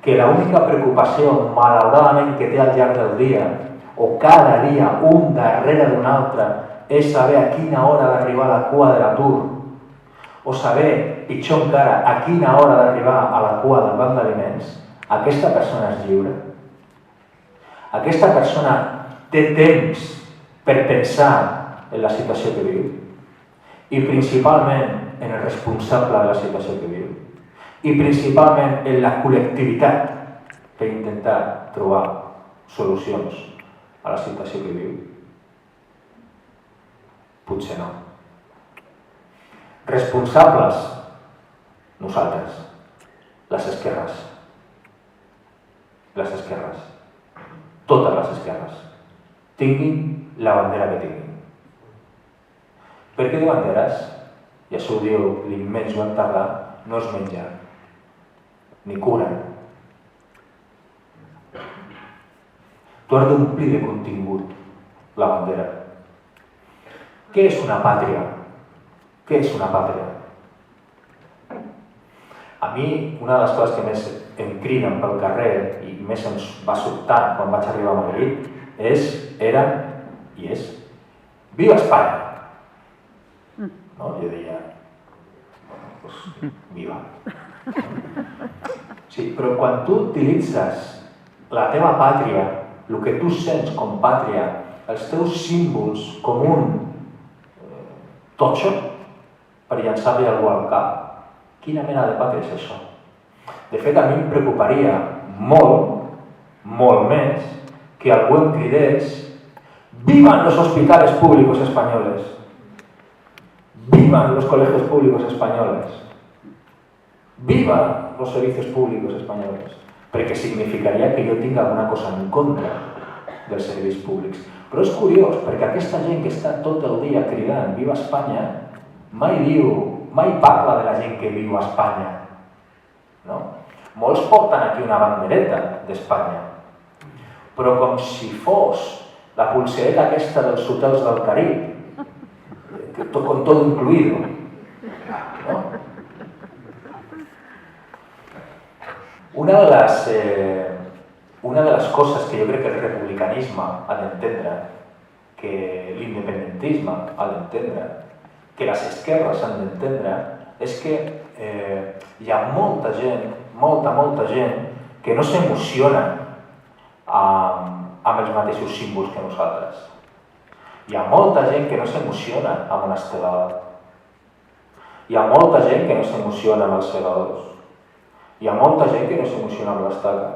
que l'única preocupació, malauradament, que té al llarg del dia, o cada dia, un darrere d'un altre, és saber a quina hora d'arribar a la cua de l'atur, o saber, pitjor encara, a quina hora d'arribar a la cua del banc d'aliments, aquesta persona és lliure? Aquesta persona té temps per pensar en la situació que viu i principalment en el responsable de la situació que viu i principalment en la col·lectivitat per intentar trobar solucions a la situació que viu? Potser no. Responsables, nosaltres, les esquerres. Les esquerres. Totes les esquerres. Tinguin la bandera que tinguin. Per què de banderes? I això ho diu l'immens Joan Tardà, no es menja, ni cura. Tu has d'omplir de contingut la bandera. Què és una pàtria? Què és una pàtria? A mi, una de les coses que més em criden pel carrer i més ens va sobtar quan vaig arribar a Madrid era i és Viva Espanya! No? Jo deia, doncs, viva. Sí, però quan tu utilitzes la teva pàtria, el que tu sents com pàtria, els teus símbols com un totxo per llançar-li algú al cap, quina mena de pàtria és això? De fet, a mi em preocuparia molt, molt més, que algú em cridés «Vivan los hospitales públicos españoles! ¡Vivan los colegios públicos españoles! ¡Vivan los servicios públicos españoles!» Perquè significaria que jo tinc alguna cosa en contra dels serveis públics. Però és curiós, perquè aquesta gent que està tot el dia cridant «Viva Espanya» mai parla de la gent que viu a Espanya. No? Molts porten aquí una bandereta d'Espanya, però com si fos la pulsereta aquesta dels hotels del Carib, con todo incluido. ¿No? Una de les coses que jo crec que el republicanisme ha d'entendre, que l'independentisme ha d'entendre, que les esquerres han d'entendre, és que hi ha molta gent, molta gent, que no s'emociona amb els mateixos símbols que nosaltres. Hi ha molta gent que no s'emociona amb una estelada. Hi ha molta gent que no s'emociona amb els segadors. Hi ha molta gent que no s'emociona amb l'estaca.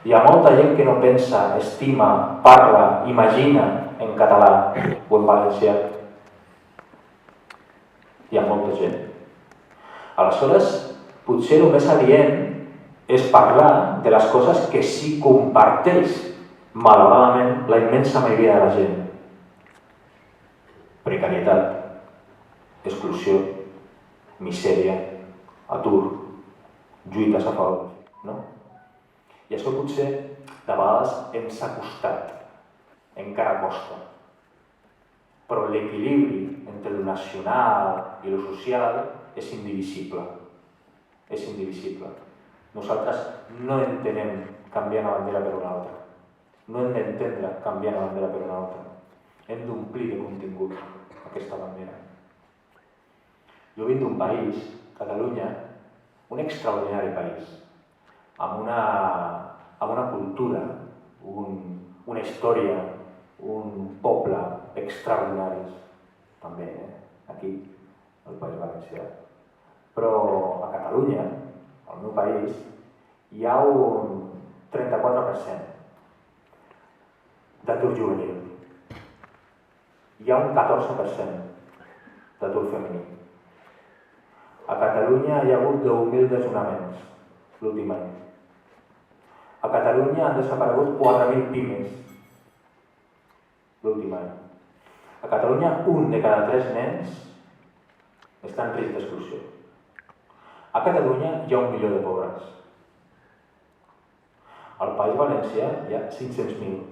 Hi ha molta gent que no pensa, estima, parla, imagina en català o en valencià. Hi ha molta gent. Aleshores, potser el més adient és parlar de les coses que sí comparteix, malauradament, la immensa majoria de la gent. Precarietat, exclusió, misèria, atur, lluites a favor, no? I això potser de vegades ens ha costat, encara costa. Però l'equilibri entre el nacional i el social és indivisible. És indivisible. Nosaltres no entenem canviar una bandera per una altra. No hem d'entendre canviar una bandera per una altra. Hem d'omplir de contingut aquesta bandera. Jo vinc d'un país, Catalunya, un extraordinari país, amb una cultura, una història, un poble extraordinaris, també, aquí, al País Valencià. Però a Catalunya, al meu país, hi ha un 34% d'atur juvenil. Hi ha un 14% d'atur femení. A Catalunya hi ha hagut 10.000 desnonaments l'últim any. A Catalunya han desaparegut 4.000 pimes l'últim any. A Catalunya, 1 de cada 3 nens està en risc d'exclusió. A Catalunya hi ha 1 milió de pobres. Al País Valencià hi ha 500.000.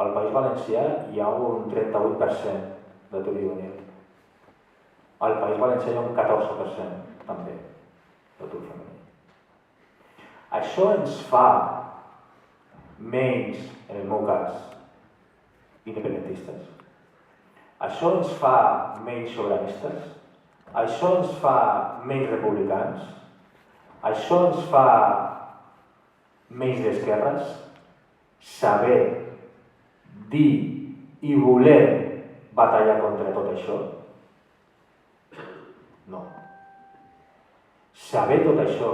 Al País Valencià hi ha un 38% d'atur juvenil. Al País Valencià hi ha un 14% també d'atur femení. Això ens fa menys, en el meu cas, independentistes. Això ens fa menys sobiranistes. Això ens fa menys republicans. Això ens fa menys d'esquerres. Saber, dir i voler batallar contra tot això. No. Saber tot això,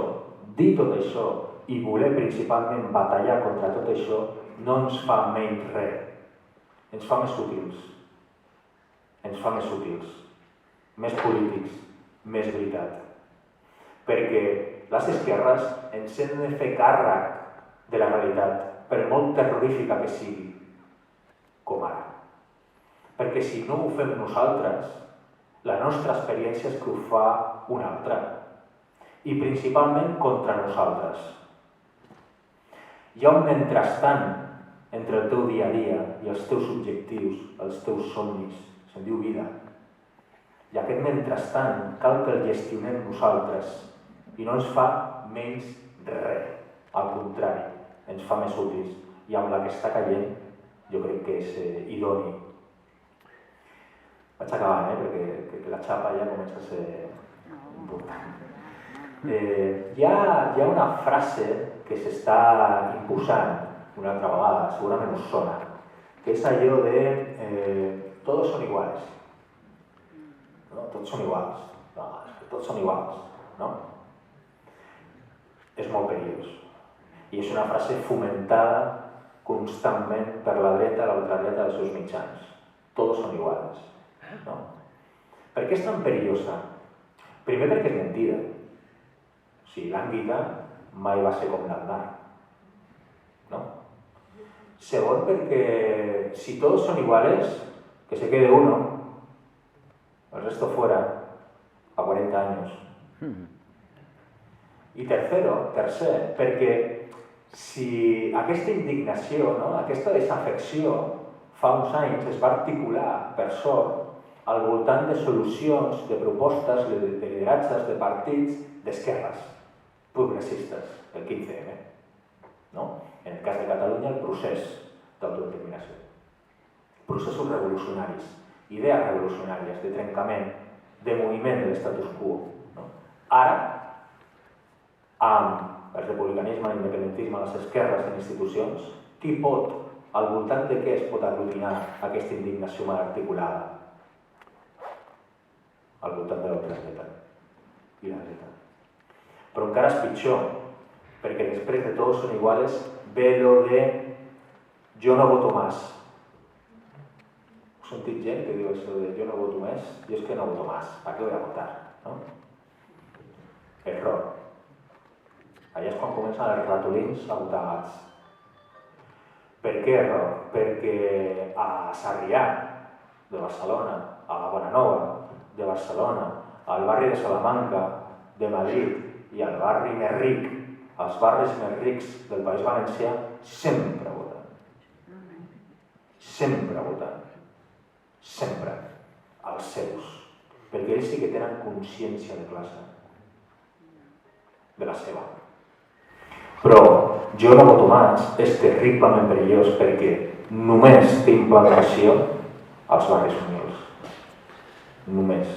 dir tot això i voler principalment batallar contra tot això no ens fa menys res. Ens fa més útils. Ens fa més útils. Més polítics. Més veritat. Perquè les esquerres ens hem de fer càrrec de la realitat, per molt terrorífica que sigui, com ara. Perquè si no ho fem nosaltres, la nostra experiència és que ho fa una altra, i principalment contra nosaltres. Hi ha un mentrestant entre el teu dia a dia i els teus objectius, els teus somnis, se'n diu vida. I aquest mentrestant cal que el gestionem nosaltres i no ens fa menys res, al contrari, ens fa més útils, i amb la que està caient jo crec que és idoni. Vaig acabant, perquè la xapa ja comença a ser important. Hi ha una frase que s'està imposant una altra vegada, segurament us sona, que és allò de todos son iguales. No? Tots són iguals. No, tots són iguals. No? és molt perillós. I és una frase fomentada constantment per la dreta i la ultradreta dels seus mitjans. Todos son iguales. No? Per què és tan perillosa? Primer perquè és mentida. O sigui, l'Àngita mai va ser com l'Aznar. No? Segon, perquè si todos son iguales, que se quede uno, el resto fuera, a 40 años. I tercer, perquè si aquesta indignació, no? Aquesta desafecció, fa uns anys es va articular, per sort, al voltant de solucions, de propostes, de lideratges, de partits d'esquerres progressistes, el 15M. No? En el cas de Catalunya, el procés d'autodeterminació. Processos revolucionaris, idees revolucionàries, de trencament, de moviment de l'estatus quo. No? Ara, amb el republicanisme, l'independentisme, les esquerres en institucions, qui pot, al voltant de què es pot aglutinar aquesta indignació mal articulada? Al voltant de l'ultradreta i la dreta. Però encara és pitjor, perquè després de todos son iguales ve lo de yo no voto más. He sentit gent que diu això de yo no voto més, jo és que no voto más, ¿para qué voy a votar? ¿No? Error. Allà és quan comencen els ratolins a votar gats. Per què error? Perquè a Sarrià, de Barcelona, a la Bonanova, de Barcelona, al barri de Salamanca, de Madrid i al barri més ric, als barris més rics del País Valencià, sempre voten. Sempre voten. Sempre. Els seus. Perquè ells sí que tenen consciència de classe. De la seva. Però jo no voto más és terriblement perillós perquè només té implantació als barris humils. Només.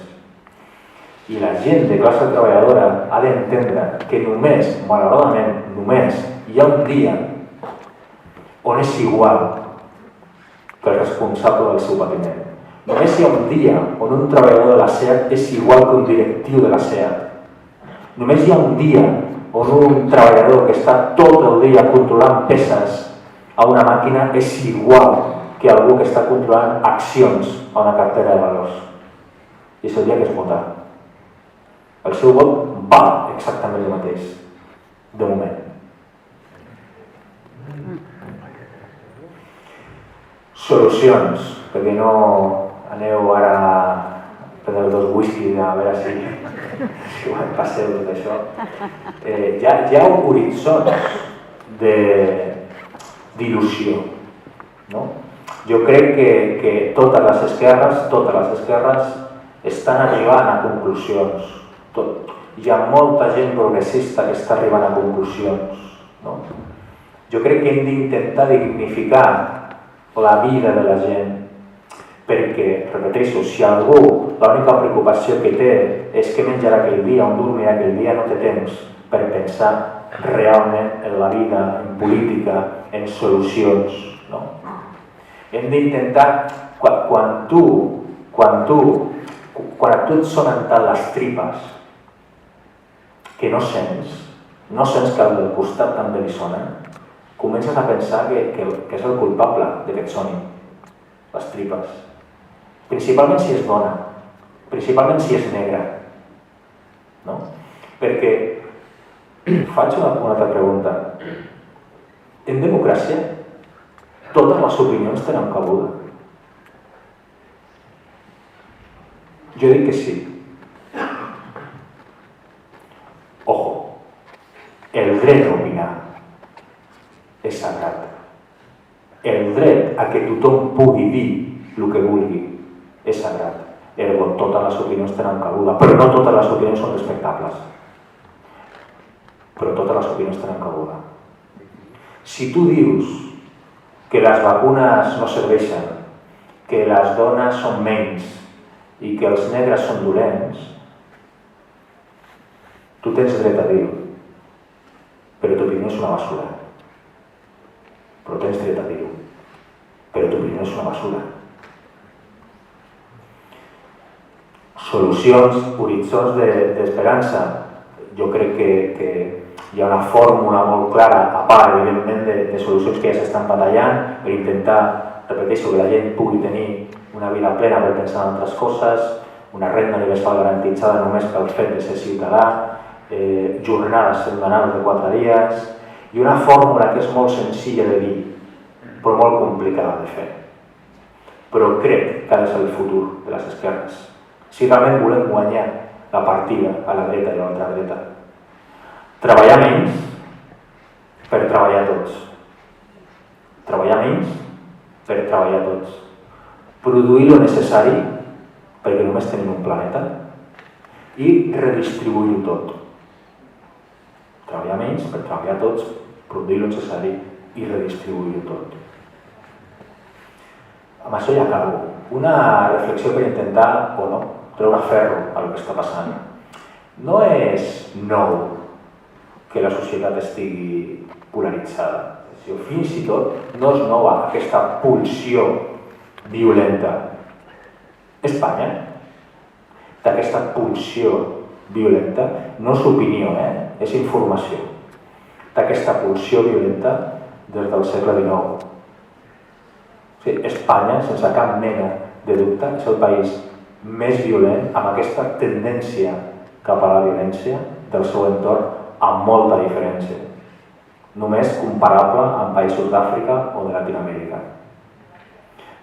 I la gent de classe treballadora ha d'entendre que només, malauradament, només hi ha un dia on és igual que el responsable del seu patiment. Només hi ha un dia on un treballador de la SEAT és igual que un directiu de la SEAT. Només hi ha un dia on un treballador que està tot el dia controlant peces a una màquina és igual que algú que està controlant accions a una cartera de valors. I és el dia que es vota. El seu vot val exactament el mateix, de moment. Solucions, perquè no aneu ara a prendre dos whisky a veure si ho passeu tot això. Hi ha horitzons d'il·lusió. No? Jo crec que totes les esquerres estan arribant a conclusions. Hi ha molta gent progressista que està arribant a conclusions. No? Jo crec que hem d'intentar dignificar la vida de la gent perquè, repeteixo, si algú l'única preocupació que té és què menjarà aquell dia, on dormirà aquell dia, no té temps per pensar realment en la vida, en política, en solucions. No? Hem d'intentar, quan a tu et sonen tant les tripes que no sents que al del costat també li sonen, comences a pensar que és el culpable de que et sonin les tripes. Principalment si és dona, principalment si és negra. No? Perquè faig una altra pregunta. En democràcia, totes les opinions tenen cabuda. Jo dic que sí. Ojo, el dret a opinar és sagrat. El dret a que tothom pugui dir el que vulgui és sagrat. Ergo, totes les opinions tenen cabuda, però no totes les opinions són respectables. Però totes les opinions tenen cabuda. Si tu dius que les vacunes no serveixen, que les dones són menys i que els negres són dolents, tu tens dret a dir-ho, però tu opinió és una basura. Però tens dret a dir-ho, però tu opinió és una basura. Solucions, horitzons d'esperança. Jo crec que Hi ha una fórmula molt clara, a part, evidentment, de solucions que ja s'estan batallant per intentar, repeteixo, que la gent pugui tenir una vida plena per pensar en altres coses, una renda universal garantitzada només pel fet de ser ciutadà, jornades setmanals de 4 dies, i una fórmula que és molt senzilla de dir, però molt complicada de fer. Però crec que ha de ser el futur de les esquerres. Si realment volem guanyar la partida a la dreta i a l'altra dreta. Treballar menys per treballar tots. Treballar menys per treballar tots. Produir lo necessari, perquè només tenim un planeta, i redistribuir-ho tot. Treballar menys per treballar tots, produir lo necessari i redistribuir-ho tot. Amb això ja acabo. Una reflexió per intentar, o no, treure ferro al que està passant. No és nou que la societat estigui polaritzada. Fins i tot no és nova aquesta pulsió violenta. Espanya, d'aquesta pulsió violenta, no és opinió, és informació. D'aquesta pulsió violenta des del segle XIX. Espanya, sense cap mena de dubte, és el país més violent amb aquesta tendència cap a la violència del seu entorn amb molta diferència. Només comparable amb països d'Àfrica o de Latinoamèrica.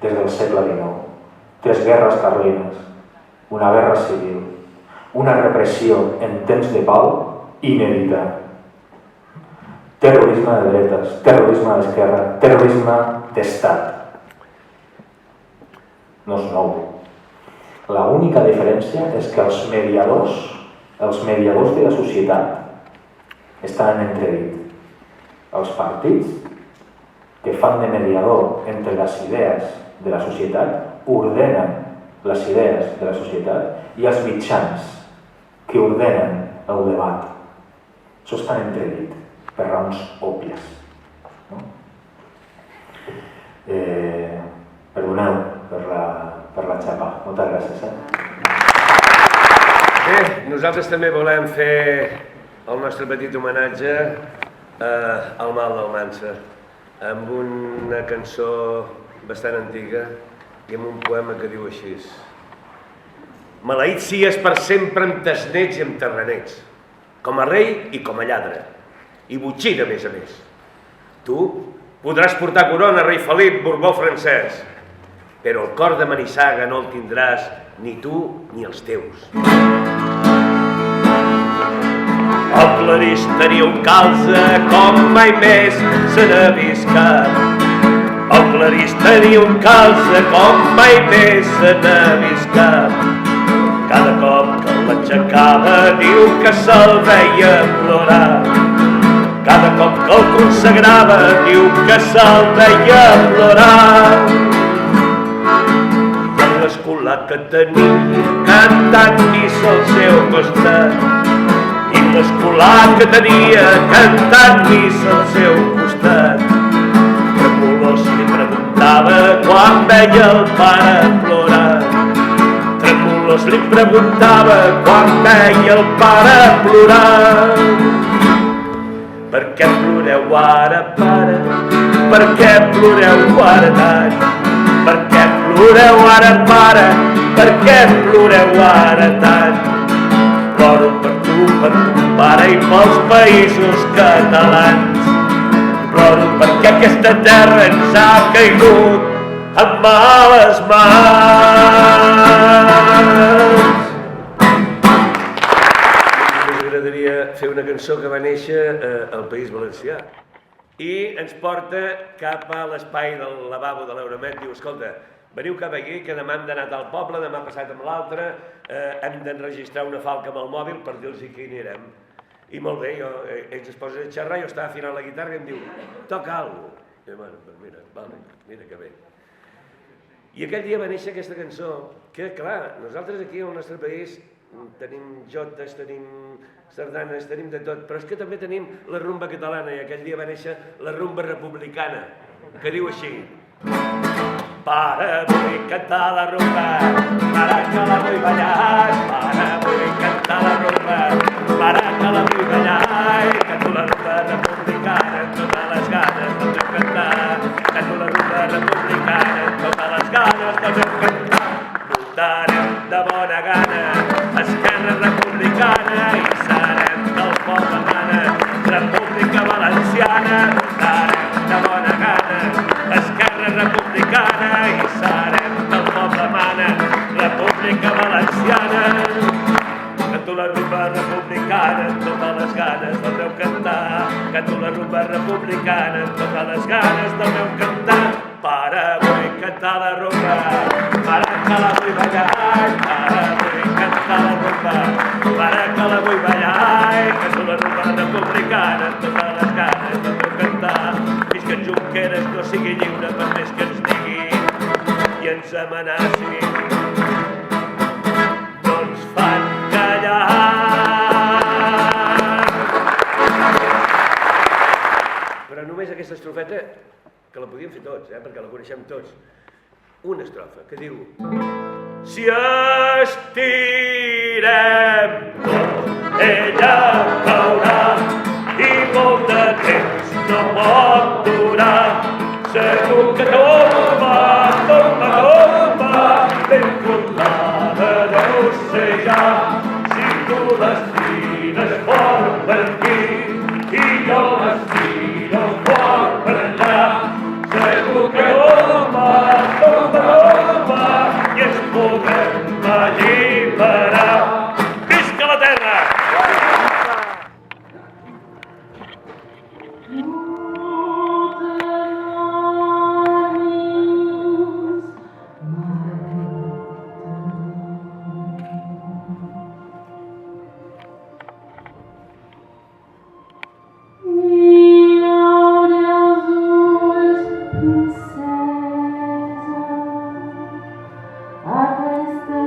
Des del segle XIX. 3 guerres carlines, una guerra civil, una repressió en temps de pau inèdita. Terrorisme de dretes, terrorisme d'esquerra, terrorisme d'estat. No és nou. L'única diferència és que els mediadors de la societat estan en entredit. Els partits que fan de mediador entre les idees de la societat ordenen les idees de la societat i els mitjans que ordenen el debat. Això està en entredit per raons òbvies. Perdoneu per la xapa. Moltes gràcies. Bé, nosaltres també volem fer el nostre petit homenatge al Mal d'Almansa amb una cançó bastant antiga i amb un poema que diu així: maleït sies per sempre amb tes nets i amb terrenets, com a rei i com a lladre, i botxina a més. Tu podràs portar corona, rei Felip, Borbó francès, però el cor de Manissaga no el tindràs ni tu ni els teus. El Clarís tenia un calze com mai més se n'ha vist cap. El Clarís tenia un calze com mai més se n'ha vist cap. Cada cop que l'aixecava diu que se'l veia plorar. Cada cop que el consagrava diu que se'l veia plorar. I l'escolar que tenia cantant missa al seu costat. I l'escolar que tenia cantant missa al seu costat. Tremolós li preguntava quan veia el pare plorar. Tremolós li preguntava quan veia el pare plorar. Per què ploreu ara, pare? Per què ploreu ara tant? Per què ploreu ara, pare? Per què ploreu ara tant? Ploro per tu, pare, i pels països catalans. Ploro perquè aquesta terra ens ha caigut en males mans. M'agradaria fer una cançó que va néixer al País Valencià i ens porta cap a l'espai del lavabo de l'Euromet. Diu, escolta, veniu cap aquí, que demà hem d'anar al poble, demà passat amb l'altre, hem d'enregistrar una falca amb el mòbil per dir-los que hi anirem. I molt bé, ells es posen a xerrar, jo estava afinant la guitarra i em diu, toca alguna cosa. I bueno, doncs mira, vale, mira que bé. I aquell dia va néixer aquesta cançó, que clar, nosaltres aquí al nostre país tenim jotes, tenim sardanes, tenim de tot, però és que també tenim la rumba catalana i aquell dia va néixer la rumba republicana, que diu així: pare, vull cantar la rumba, pare, que la vull ballar, pare, vull cantar la rumba, pare, que la vull ballar, que tu la rumba republicana amb totes les ganes del teu cantar, que tu la rumba republicana amb totes les ganes del teu cantar. Votarem de bona gana Esquerra Republicana i serem del poble mana, República Valenciana. Votarem de bona gana Esquerra Republicana i serem del poble mana, República Valenciana. Canto la rumba republicana amb totes les ganes del meu cantar, canto la rumba republicana amb totes les ganes del meu cantar. Para vull cantar la rumba, para que la vull ballar, para vull cantar la rumba, para que la vull ballar. Canto la rumba republicana amb totes les ganes del meu cantar. Fins que en Junqueras no sigui lliure per més que ens diguin i ens amenacin, no ens fan callar. Però només aquesta estrofeta, que la podíem fer tots, perquè la coneixem tots. Una estrofa que diu: si estirem tot, ella caurà i molt de temps no pot durar. Segur que tomba, tomba, tomba, ben colada deu ser ja. Si tu l'estires fort per aquí i jo l'estiro fort per allà, segur que tomba, tomba, tomba i ens podem alliberar. Visca la terra! A questa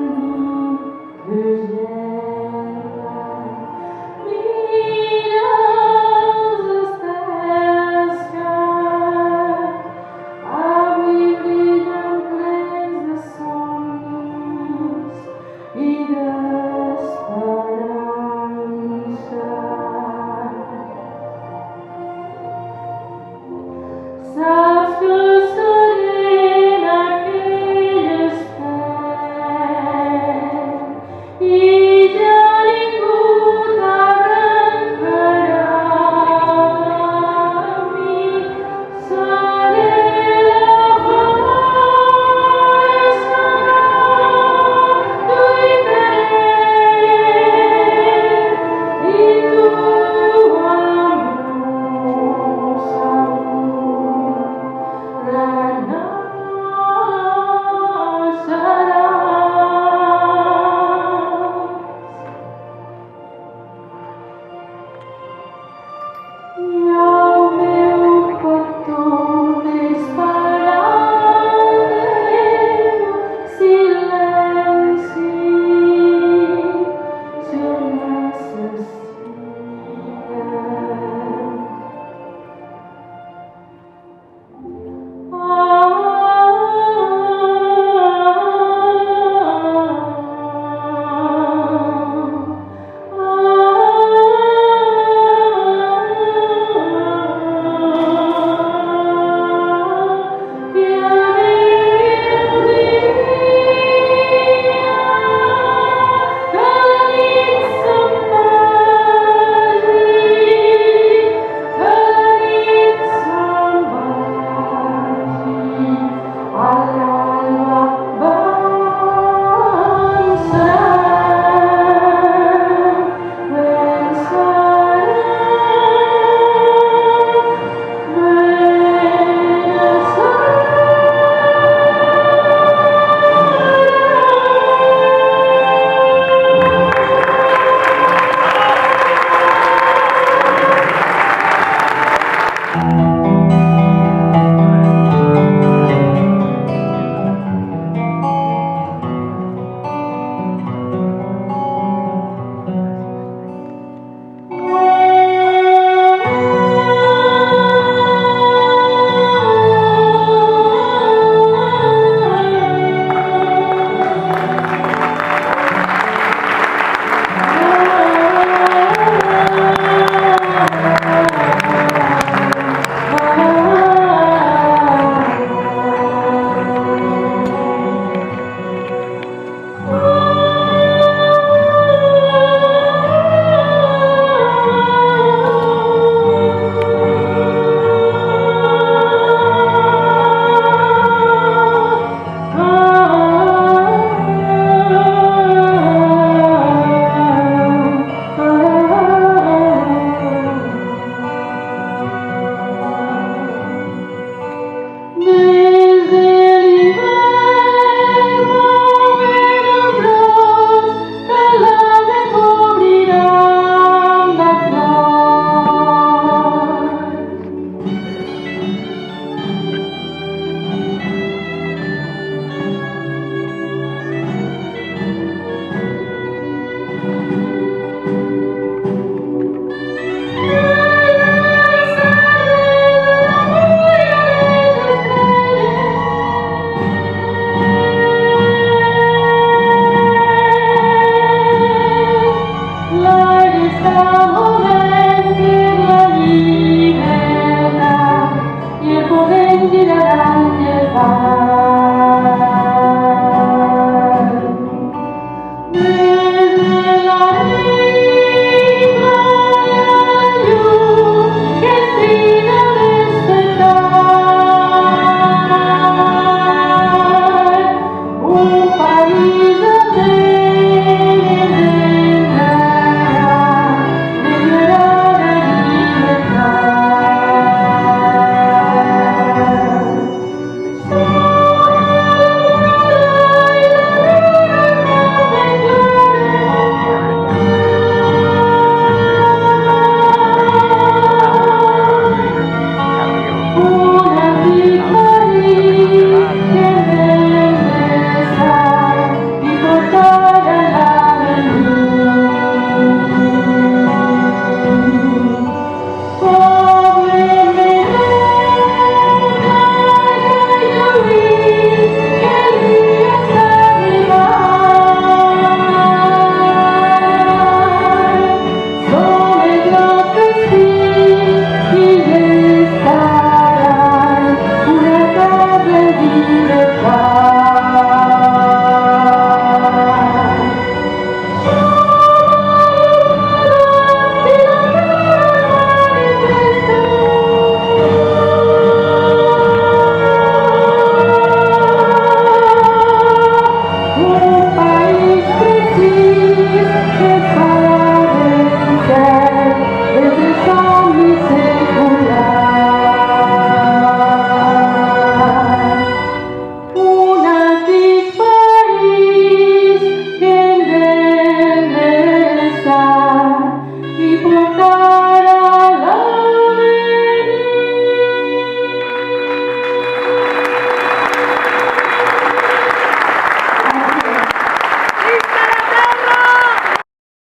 Thank you.